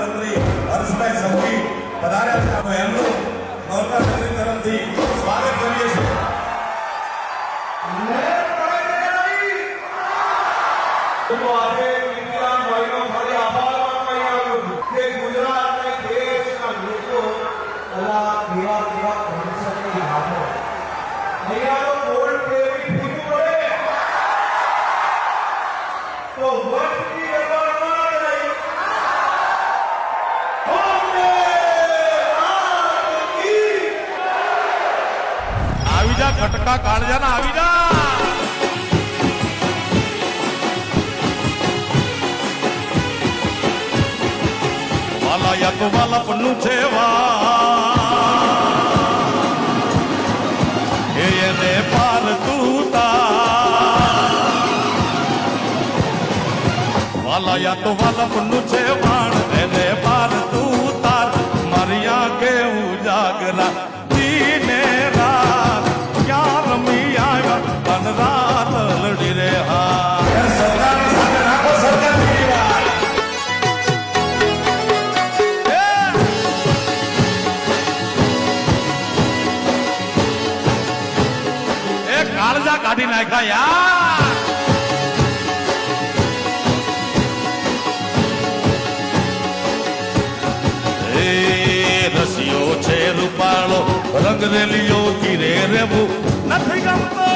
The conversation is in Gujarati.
મંત્રી હર્ષભાઈ સંઘવી પધાર્યા છે એમનું નવકાર નગરી તરફથી સ્વાગત કરીએ છીએ તો આજે ઇન્ડિયન ભાઈનો ફરી આભાર માનવા કે ગુજરાતના દેશના લોકો અલા દેવા ભવિષ્યની હાથો અહીંયાનો બોર્ડ કેવી ફૂટ પડે તો વટની દબાણમાં રહી આવી જા ખટકા કાળજા ના આવી જા વાલા યા તો વાલા પન્નું છે એને પાર તૂતા વાલા યા તો વાલા પન્નું છે વાણ એને પાર તૂતા મારી આંખે ઉજાગરા દીને રાત ક્યાં રમી આવ્યા અન રાત લડી રે હા સરદારની સાથે રાખો સરદારની વાત કાળજા કાઢી નાખ્યા યાર એ રસિયો છે રૂપાળો રંગ રેલિયો ધીરે રેવું નથી ગમતો